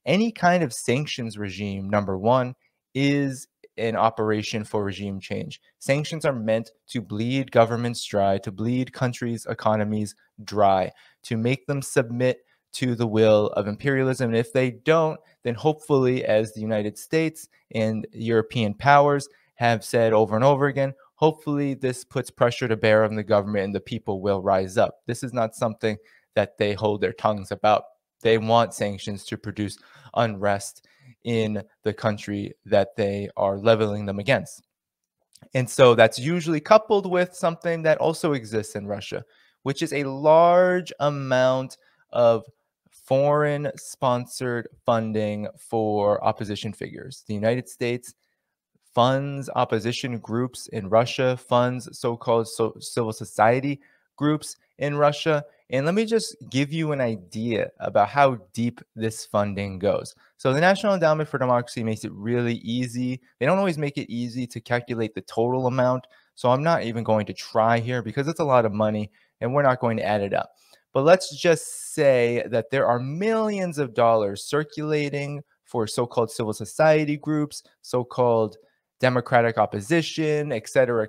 any kind of sanctions regime, number one, is an operation for regime change. Sanctions are meant to bleed governments dry, to bleed countries' economies dry, to make them submit to the will of imperialism. And if they don't, then hopefully, as the United States and European powers have said over and over again, hopefully this puts pressure to bear on the government and the people will rise up. This is not something that they hold their tongues about. They want sanctions to produce unrest in the country that they are leveling them against. And so that's usually coupled with something that also exists in Russia, which is a large amount of foreign sponsored funding for opposition figures. The United States funds opposition groups in Russia, funds so-called civil society groups in Russia. And let me just give you an idea about how deep this funding goes. So the National Endowment for Democracy makes it really easy. They don't always make it easy to calculate the total amount. So I'm not even going to try here because it's a lot of money and we're not going to add it up. But let's just say that there are millions of dollars circulating for so-called civil society groups, so-called democratic opposition, et cetera,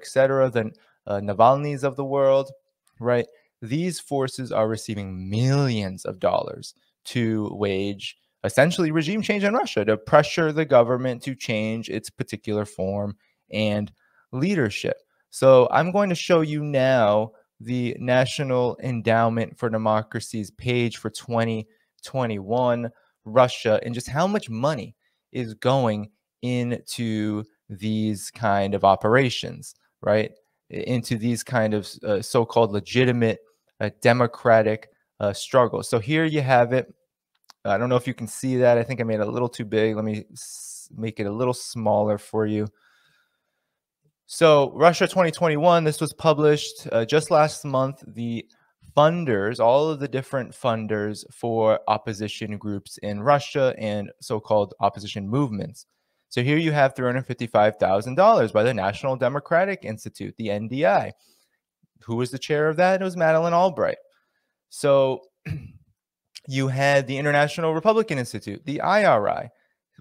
the Navalny's of the world, right? These forces are receiving millions of dollars to wage essentially regime change in Russia, to pressure the government to change its particular form and leadership. So I'm going to show you now the National Endowment for Democracy's page for 2021 Russia and just how much money is going into these kind of operations, right? Into these kind of so-called legitimate democratic struggles. So here you have it. I don't know if you can see that. I think I made it a little too big. Let me make it a little smaller for you. So Russia 2021, this was published just last month. The funders, all of the different funders for opposition groups in Russia and so-called opposition movements. So here you have $355,000 by the National Democratic Institute, the NDI. Who was the chair of that? It was Madeleine Albright. So you had the International Republican Institute, the IRI,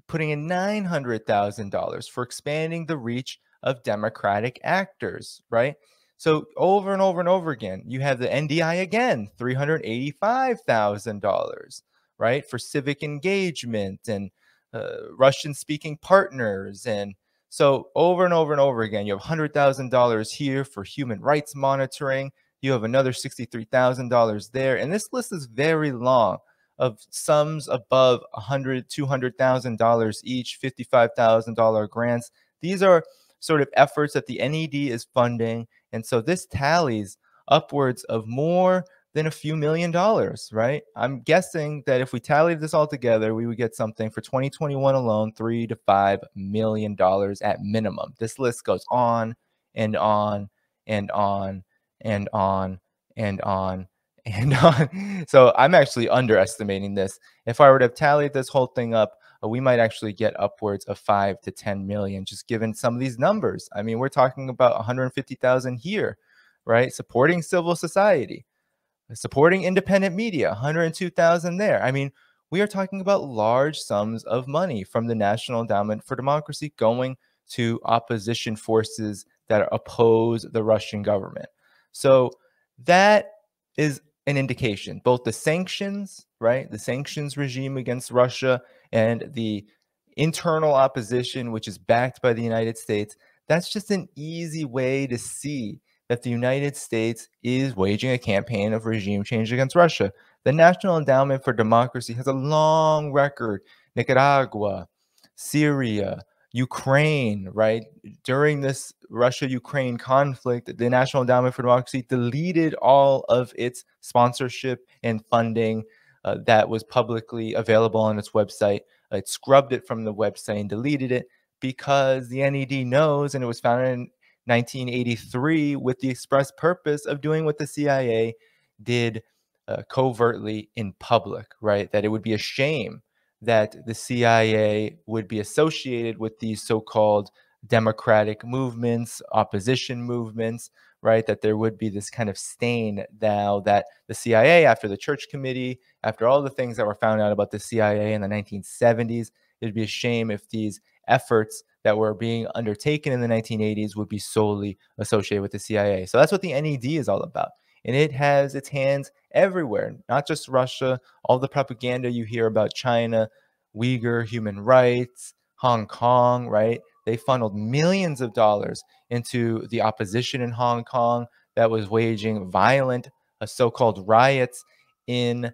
putting in $900,000 for expanding the reach of democratic actors, right? So over and over and over again, you have the NDI again, $385,000, right, for civic engagement and Russian-speaking partners. And so over and over and over again, you have $100,000 here for human rights monitoring. You have another $63,000 there. And this list is very long of sums above $100,000, $200,000 each, $55,000 grants. These are sort of efforts that the NED is funding. And so this tallies upwards of more than a few $1,000,000, right? I'm guessing that if we tallied this all together, we would get something for 2021 alone, $3 to $5 million at minimum. This list goes on and on and on and on and on and on. So I'm actually underestimating this. If I were to have tallied this whole thing up, we might actually get upwards of 5 to 10 million, just given some of these numbers. I mean, we're talking about 150,000 here, right? Supporting civil society, supporting independent media, 102,000 there. I mean, we are talking about large sums of money from the National Endowment for Democracy going to opposition forces that oppose the Russian government. So that is an indication. Both the sanctions, right, the sanctions regime against Russia and the internal opposition, which is backed by the United States, that's just an easy way to see that the United States is waging a campaign of regime change against Russia. The National Endowment for Democracy has a long record. Nicaragua, Syria, Ukraine, right? During this Russia-Ukraine conflict, the National Endowment for Democracy deleted all of its sponsorship and funding that was publicly available on its website. It scrubbed it from the website and deleted it because the NED knows, and it was founded in 1983 with the express purpose of doing what the CIA did covertly in public, right? That it would be a shame that the CIA would be associated with these so-called democratic movements, opposition movements, right? That there would be this kind of stain now that the CIA, after the Church Committee, after all the things that were found out about the CIA in the 1970s, it'd be a shame if these efforts that were being undertaken in the 1980s would be solely associated with the CIA. So that's what the NED is all about. And it has its hands everywhere, not just Russia, all the propaganda you hear about China, Uyghur human rights, Hong Kong, right? They funneled millions of dollars into the opposition in Hong Kong that was waging violent so-called riots in,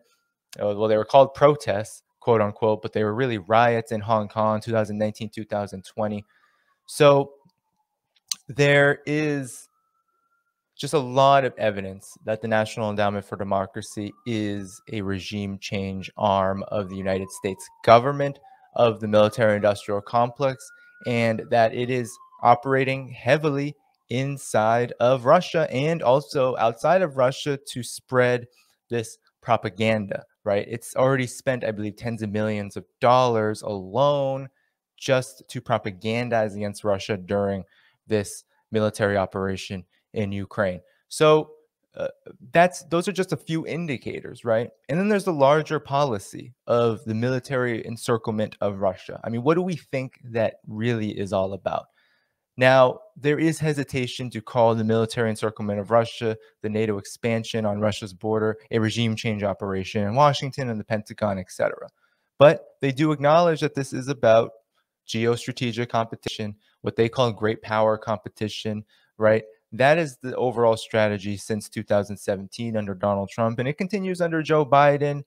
well, they were called protests, quote unquote, but they were really riots in Hong Kong, 2019, 2020. So there is just a lot of evidence that the National Endowment for Democracy is a regime change arm of the United States government, of the military industrial complex, and that it is operating heavily inside of Russia and also outside of Russia to spread this propaganda, right? It's already spent, I believe, tens of millions of dollars alone just to propagandize against Russia during this military operation in Ukraine. So uh, those are just a few indicators, right? And then there's the larger policy of the military encirclement of Russia. I mean, what do we think that really is all about? Now, there is hesitation to call the military encirclement of Russia, the NATO expansion on Russia's border, a regime change operation in Washington and the Pentagon, etc. But they do acknowledge that this is about geostrategic competition, what they call great power competition, right? That is the overall strategy since 2017 under Donald Trump, and it continues under Joe Biden,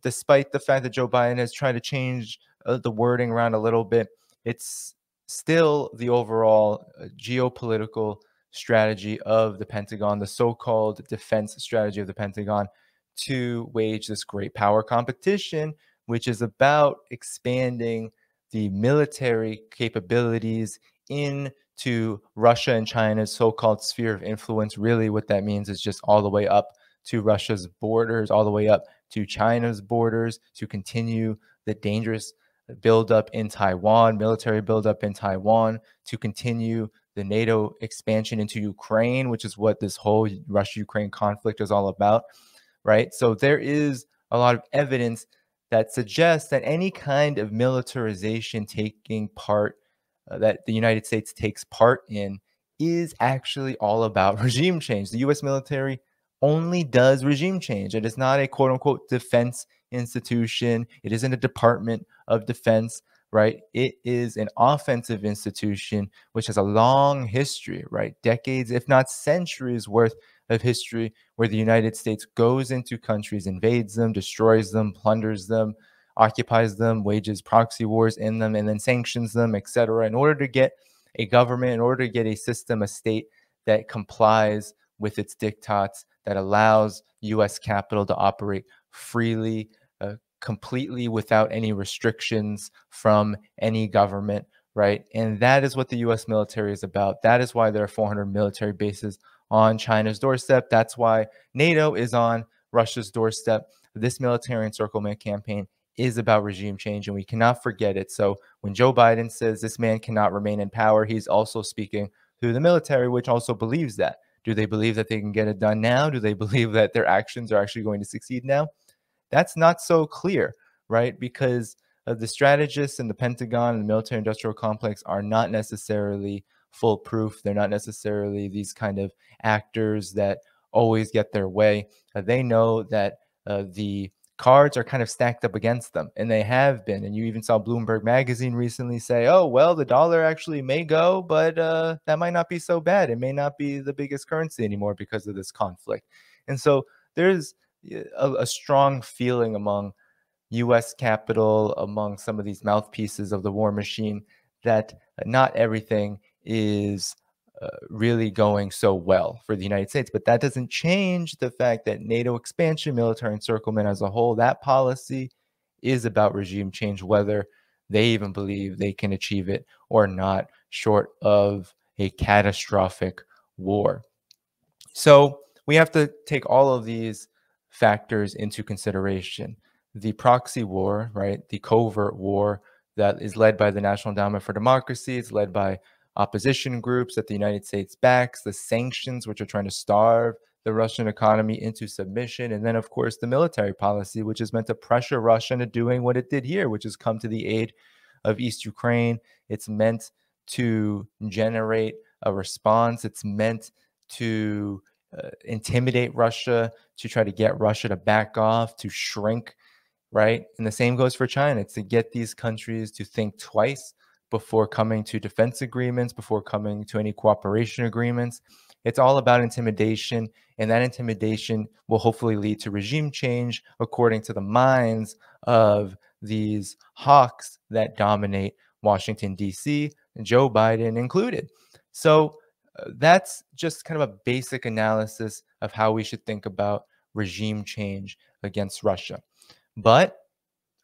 despite the fact that Joe Biden has tried to change the wording around a little bit. It's still the overall geopolitical strategy of the Pentagon, the so-called defense strategy of the Pentagon, to wage this great power competition, which is about expanding the military capabilities into Russia and China's so-called sphere of influence. Really, what that means is just all the way up to Russia's borders, all the way up to China's borders, to continue the dangerous buildup in Taiwan, military buildup in Taiwan, to continue the NATO expansion into Ukraine, which is what this whole Russia-Ukraine conflict is all about, right? So there is a lot of evidence that suggests that any kind of militarization taking part, that the United States takes part in, is actually all about regime change. The US military only does regime change. It is not a quote unquote defense institution. It isn't a department of defense, right? It is an offensive institution which has a long history, right? Decades, if not centuries worth of history, where the United States goes into countries, invades them, destroys them, plunders them, occupies them, wages proxy wars in them, and then sanctions them, etc., in order to get a government, in order to get a system, a state that complies with its diktats, that allows US capital to operate freely, completely without any restrictions from any government, right? And that is what the US military is about. That is why there are 400 military bases on China's doorstep. That's why NATO is on Russia's doorstep. This military encirclement campaign is about regime change, and we cannot forget it. So when Joe Biden says this man cannot remain in power, he's also speaking through the military, which also believes that. Do they believe that they can get it done now? Do they believe that their actions are actually going to succeed now? That's not so clear, right? Because the strategists in the Pentagon and the military industrial complex are not necessarily foolproof. They're not necessarily these kind of actors that always get their way. They know that the cards are kind of stacked up against them, and they have been. And you even saw Bloomberg Magazine recently say, oh, well, the dollar actually may go, but that might not be so bad. It may not be the biggest currency anymore because of this conflict. And so there's a strong feeling among US capital, among some of these mouthpieces of the war machine, that not everything is really going so well for the United States. But that doesn't change the fact that NATO expansion, military encirclement as a whole, that policy is about regime change, whether they even believe they can achieve it or not, short of a catastrophic war. So we have to take all of these factors into consideration. The proxy war, right? The covert war, that is led by the National Endowment for Democracy. It's led by opposition groups that the United States backs, the sanctions, which are trying to starve the Russian economy into submission, and then, of course, the military policy, which is meant to pressure Russia into doing what it did here, which is come to the aid of East Ukraine. It's meant to generate a response. It's meant to intimidate Russia, to try to get Russia to back off, to shrink, right? And the same goes for China. It's to get these countries to think twice before coming to defense agreements, before coming to any cooperation agreements. It's all about intimidation, and that intimidation will hopefully lead to regime change according to the minds of these hawks that dominate Washington, D.C., Joe Biden included. So that's just kind of a basic analysis of how we should think about regime change against Russia. But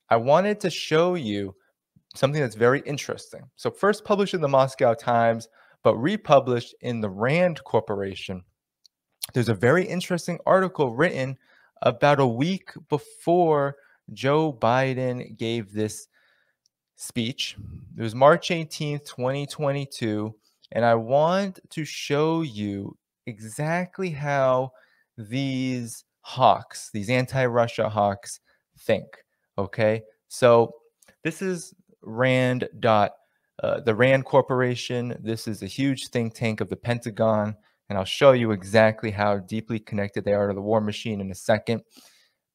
I wanted to show you something that's very interesting. So first published in the Moscow Times, but republished in the Rand Corporation. There's a very interesting article written about a week before Joe Biden gave this speech. It was March 18th, 2022. And I want to show you exactly how these hawks, these anti-Russia hawks, think. Okay, so this is the Rand Corporation. This is a huge think tank of the Pentagon, and I'll show you exactly how deeply connected they are to the war machine in a second.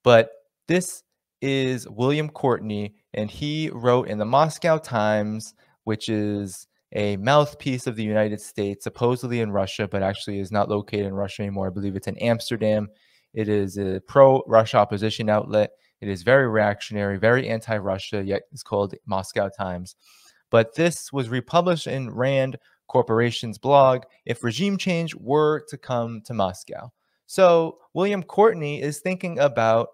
But this is William Courtney, and he wrote in the Moscow Times, which is a mouthpiece of the United States, supposedly in Russia, but actually is not located in Russia anymore. I believe it's in Amsterdam. It is a pro-Russia opposition outlet. It is very reactionary, very anti-Russia, yet it's called Moscow Times. But this was republished in Rand Corporation's blog, If Regime Change Were to Come to Moscow. So William Courtney is thinking about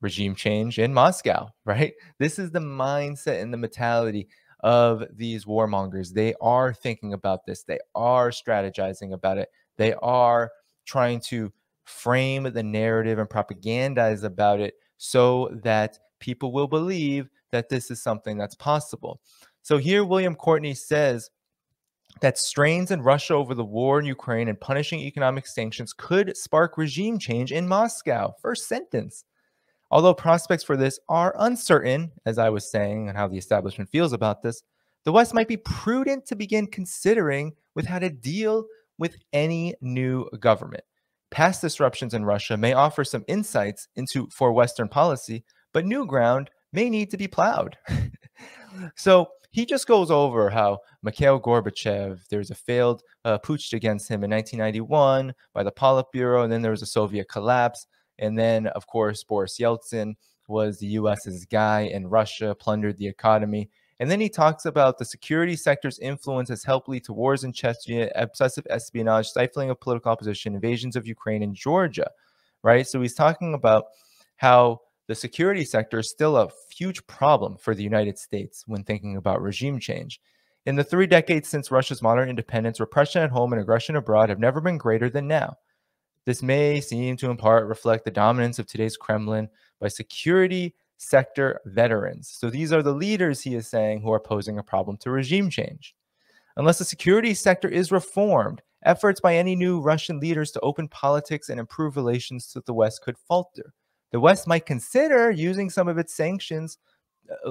regime change in Moscow, right? This is the mindset and the mentality of these warmongers. They are thinking about this. They are strategizing about it. They are trying to frame the narrative and propagandize about it so that people will believe that this is something that's possible. So here William Courtney says that strains in Russia over the war in Ukraine and punishing economic sanctions could spark regime change in Moscow. First sentence. Although prospects for this are uncertain, as I was saying, and how the establishment feels about this, the West might be prudent to begin considering with how to deal with any new government. Past disruptions in Russia may offer some insights for Western policy, but new ground may need to be plowed. So he just goes over how Mikhail Gorbachev, there's a failed putsch against him in 1991 by the Politburo, and then there was a Soviet collapse. And then, of course, Boris Yeltsin was the US's guy in Russia, plundered the economy. And then he talks about the security sector's influence has helped lead to wars in Chechnya, obsessive espionage, stifling of political opposition, invasions of Ukraine and Georgia, right? So he's talking about how the security sector is still a huge problem for the United States when thinking about regime change. In the 3 decades since Russia's modern independence, repression at home and aggression abroad have never been greater than now. This may seem to in part reflect the dominance of today's Kremlin by security sector veterans. So these are the leaders, he is saying, who are posing a problem to regime change. Unless the security sector is reformed, efforts by any new Russian leaders to open politics and improve relations with the West could falter. The West might consider using some of its sanctions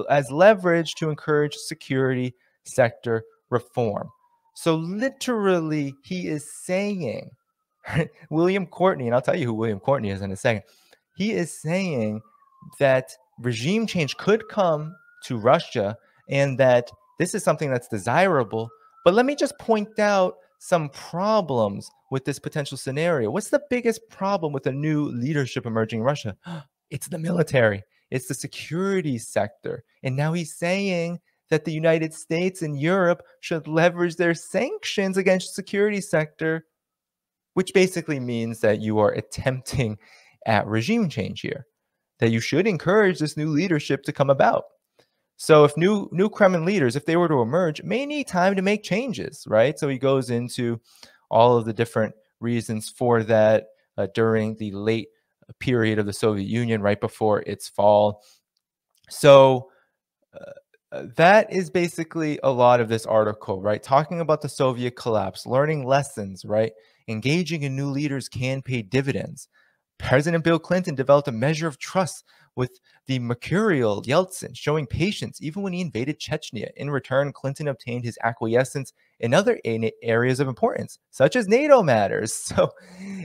as leverage to encourage security sector reform. So literally, he is saying, William Courtney, and I'll tell you who William Courtney is in a second, he is saying that regime change could come to Russia and that this is something that's desirable. But let me just point out some problems with this potential scenario. What's the biggest problem with a new leadership emerging in Russia? It's the military. It's the security sector. And now he's saying that the United States and Europe should leverage their sanctions against the security sector, which basically means that you are attempting at regime change here, that you should encourage this new leadership to come about. So if new Kremlin leaders, if they were to emerge, may need time to make changes, right? So he goes into all of the different reasons for that during the late period of the Soviet Union, right before its fall. So That is basically a lot of this article, right? Talking about the Soviet collapse, learning lessons, right? Engaging in new leaders can pay dividends. President Bill Clinton developed a measure of trust with the mercurial Yeltsin, showing patience even when he invaded Chechnya. In return, Clinton obtained his acquiescence in other areas of importance, such as NATO matters. So,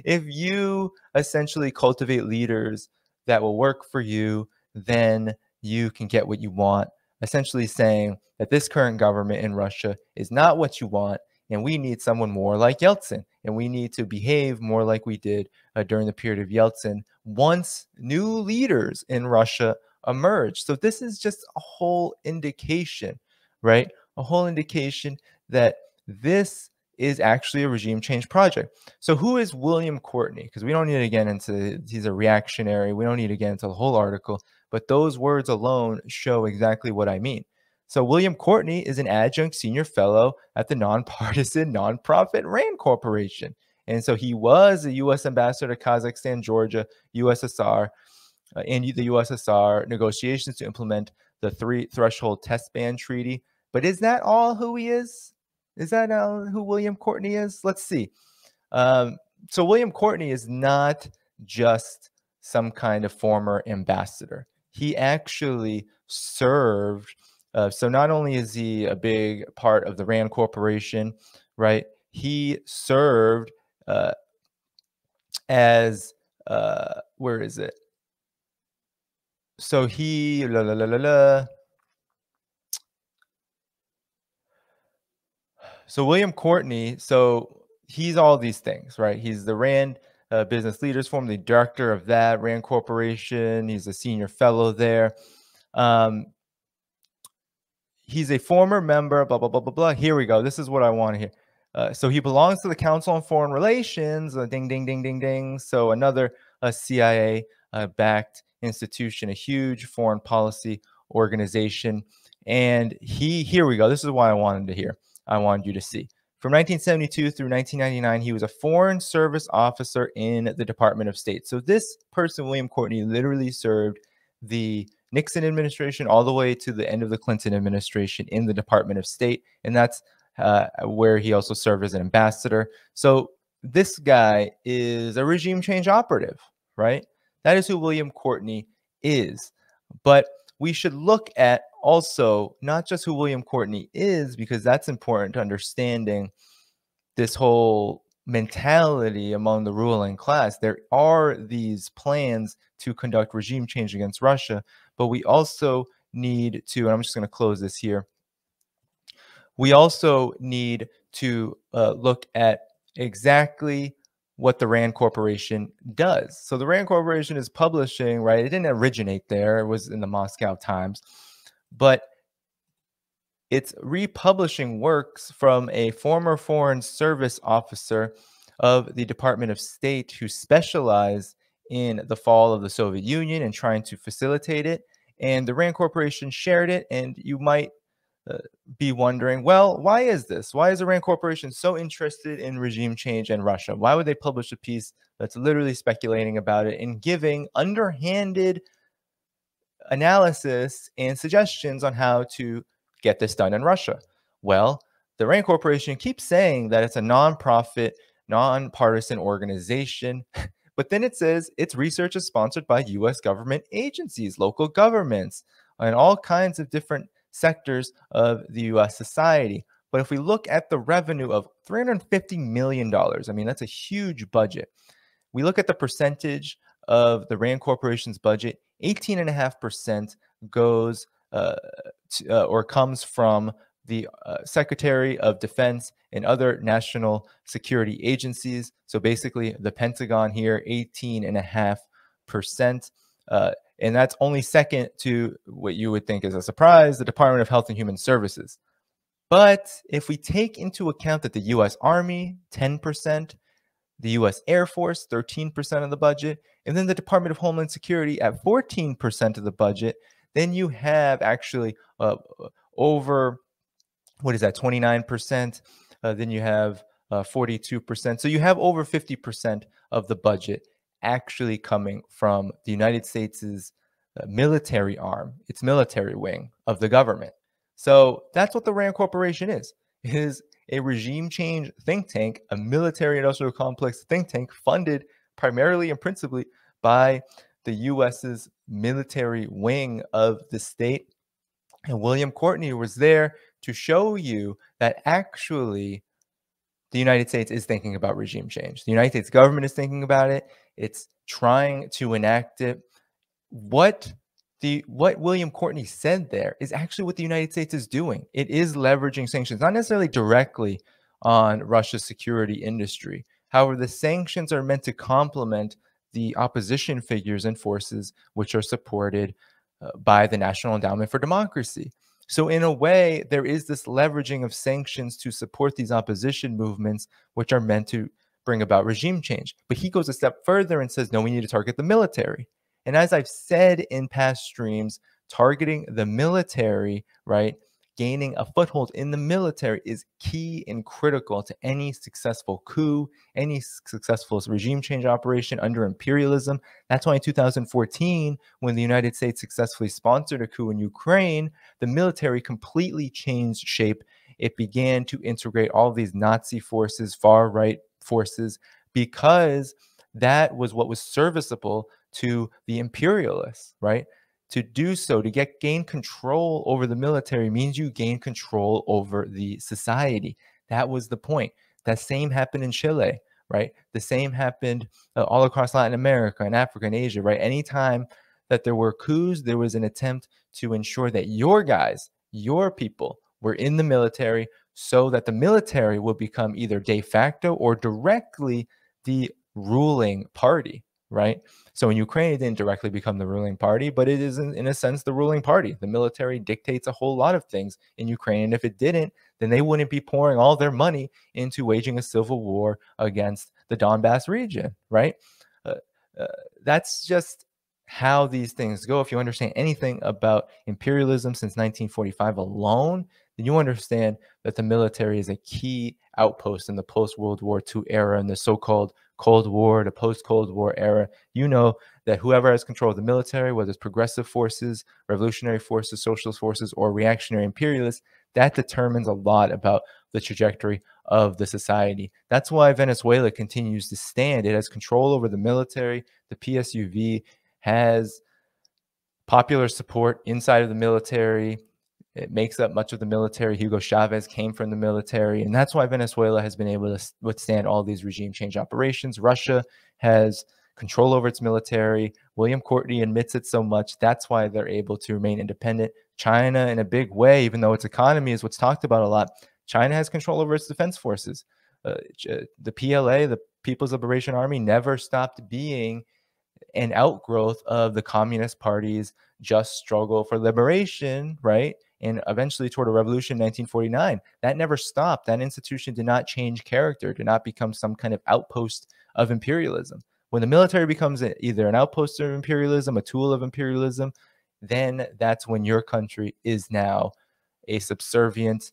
if you essentially cultivate leaders that will work for you, then you can get what you want, essentially saying that this current government in Russia is not what you want, and we need someone more like Yeltsin, and we need to behave more like we did during the period of Yeltsin once new leaders in Russia emerged. So this is just a whole indication, right? A whole indication that this is actually a regime change project. So who is William Courtney? Because we don't need to get into, he's a reactionary. We don't need to get into the whole article, but those words alone show exactly what I mean. So William Courtney is an adjunct senior fellow at the nonpartisan nonprofit RAND Corporation. And so he was a U.S. ambassador to Kazakhstan, Georgia, USSR, and the USSR negotiations to implement the three threshold test ban treaty. But is that all who he is? Is that who William Courtney is? Let's see. So William Courtney is not just some kind of former ambassador. He actually served. So not only is he a big part of the RAND Corporation, right? He served as where is it? So he So William Courtney, so he's all these things, right? He's the RAND Business Leaders Forum, the director of that RAND Corporation. He's a senior fellow there. He's a former member, blah, blah, blah, blah, blah. Here we go. This is what I want to hear. So he belongs to the Council on Foreign Relations. Ding, ding, ding, ding, ding. So another CIA-backed institution, a huge foreign policy organization. And here we go. This is what I wanted to hear. I wanted you to see. From 1972 through 1999, he was a Foreign Service officer in the Department of State. So this person, William Courtney, literally served the Nixon administration all the way to the end of the Clinton administration in the Department of State. And that's where he also served as an ambassador. So this guy is a regime change operative, right? That is who William Courtney is. But we should look at also not just who William Courtney is, because that's important to understanding this whole mentality among the ruling class. There are these plans to conduct regime change against Russia, but we also need to, and I'm just going to close this here. We also need to look at exactly what the RAND Corporation does. So the RAND Corporation is publishing, right? It didn't originate there. It was in the Moscow Times, but it's republishing works from a former Foreign Service officer of the Department of State who specialized in the fall of the Soviet Union and trying to facilitate it. And the RAND Corporation shared it. And you might be wondering, well, why is this? Why is the RAND Corporation so interested in regime change in Russia? Why would they publish a piece that's literally speculating about it and giving underhanded analysis and suggestions on how to get this done in Russia? Well, the RAND Corporation keeps saying that it's a nonprofit, nonpartisan organization, but then it says its research is sponsored by U.S. government agencies, local governments, and all kinds of different sectors of the U.S. society. But if we look at the revenue of $350 million, I mean, that's a huge budget. We look at the percentage of the RAND Corporation's budget, 18.5% goes or comes from the Secretary of Defense and other national security agencies. So basically the Pentagon here, 18.5%. And that's only second to what you would think is a surprise, the Department of Health and Human Services. But if we take into account that the U.S. Army, 10%, the U.S. Air Force, 13% of the budget, and then the Department of Homeland Security at 14% of the budget, then you have actually over, what is that, 29%? Then you have 42%. So you have over 50% of the budget actually coming from the United States' military arm, its military wing of the government. So that's what the RAND Corporation is. It is a regime change think tank, a military industrial complex think tank funded primarily and principally by the US's military wing of the state. And William Courtney was there to show you that actually the United States is thinking about regime change. The United States government is thinking about it. It's trying to enact it. What William Courtney said there is actually what the United States is doing. It is leveraging sanctions, not necessarily directly on Russia's security industry. However, the sanctions are meant to complement the opposition figures and forces which are supported by the National Endowment for Democracy. So, in a way, there is this leveraging of sanctions to support these opposition movements, which are meant to bring about regime change. But he goes a step further and says, no, we need to target the military. And as I've said in past streams, targeting the military, right, gaining a foothold in the military is key and critical to any successful coup, any successful regime change operation under imperialism. That's why in 2014, when the United States successfully sponsored a coup in Ukraine, the military completely changed shape. It began to integrate all these Nazi forces, far right forces, because that was what was serviceable to the imperialists, right? To do so, to gain control over the military means you gain control over the society. That was the point. That same happened in Chile, right? The same happened all across Latin America and Africa and Asia, right? Anytime that there were coups, there was an attempt to ensure that your guys, your people, were in the military so that the military would become either de facto or directly the ruling party, right? So in Ukraine, it didn't directly become the ruling party, but it is, in a sense, the ruling party. The military dictates a whole lot of things in Ukraine. And if it didn't, then they wouldn't be pouring all their money into waging a civil war against the Donbass region, right? Uh, that's just how these things go. If you understand anything about imperialism since 1945 alone, then you understand that the military is a key outpost in the post-World War II era and the so-called Cold War, the post-Cold War era. You know that whoever has control of the military, whether it's progressive forces, revolutionary forces, socialist forces, or reactionary imperialists, that determines a lot about the trajectory of the society. That's why Venezuela continues to stand. It has control over the military. The PSUV has popular support inside of the military. It makes up much of the military. Hugo Chavez came from the military, and that's why Venezuela has been able to withstand all these regime change operations. Russia has control over its military. William Courtney admits it so much. That's why they're able to remain independent. China, in a big way, even though its economy is what's talked about a lot, China has control over its defense forces. The PLA, the People's Liberation Army, never stopped being an outgrowth of the Communist Party's just struggle for liberation, right? And eventually toward a revolution in 1949. That never stopped. That institution did not change character, did not become some kind of outpost of imperialism. When the military becomes either an outpost of imperialism, a tool of imperialism, then that's when your country is now a subservient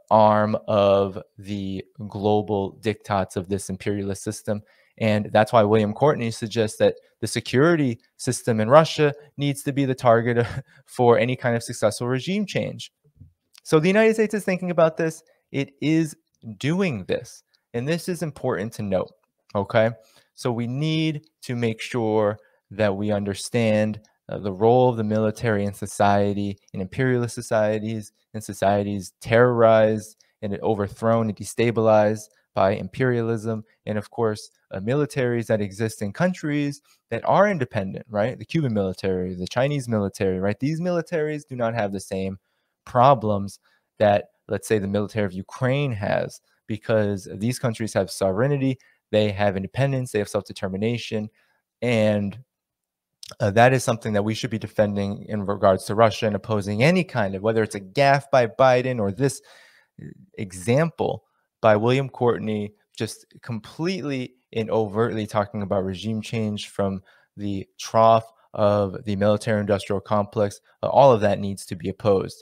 arm of the global diktats of this imperialist system. And that's why William Courtney suggests that the security system in Russia needs to be the target for any kind of successful regime change. So the United States is thinking about this. It is doing this. And this is important to note. Okay. So we need to make sure that we understand the role of the military in society, in imperialist societies, in societies terrorized and overthrown and destabilized by imperialism, and of course, militaries that exist in countries that are independent, right? The Cuban military, the Chinese military, right? These militaries do not have the same problems that, let's say, the military of Ukraine has, because these countries have sovereignty, they have independence, they have self-determination, and that is something that we should be defending in regards to Russia and opposing any kind of, whether it's a gaffe by Biden or this example by William Courtney, just completely and overtly talking about regime change from the trough of the military industrial complex. All of that needs to be opposed.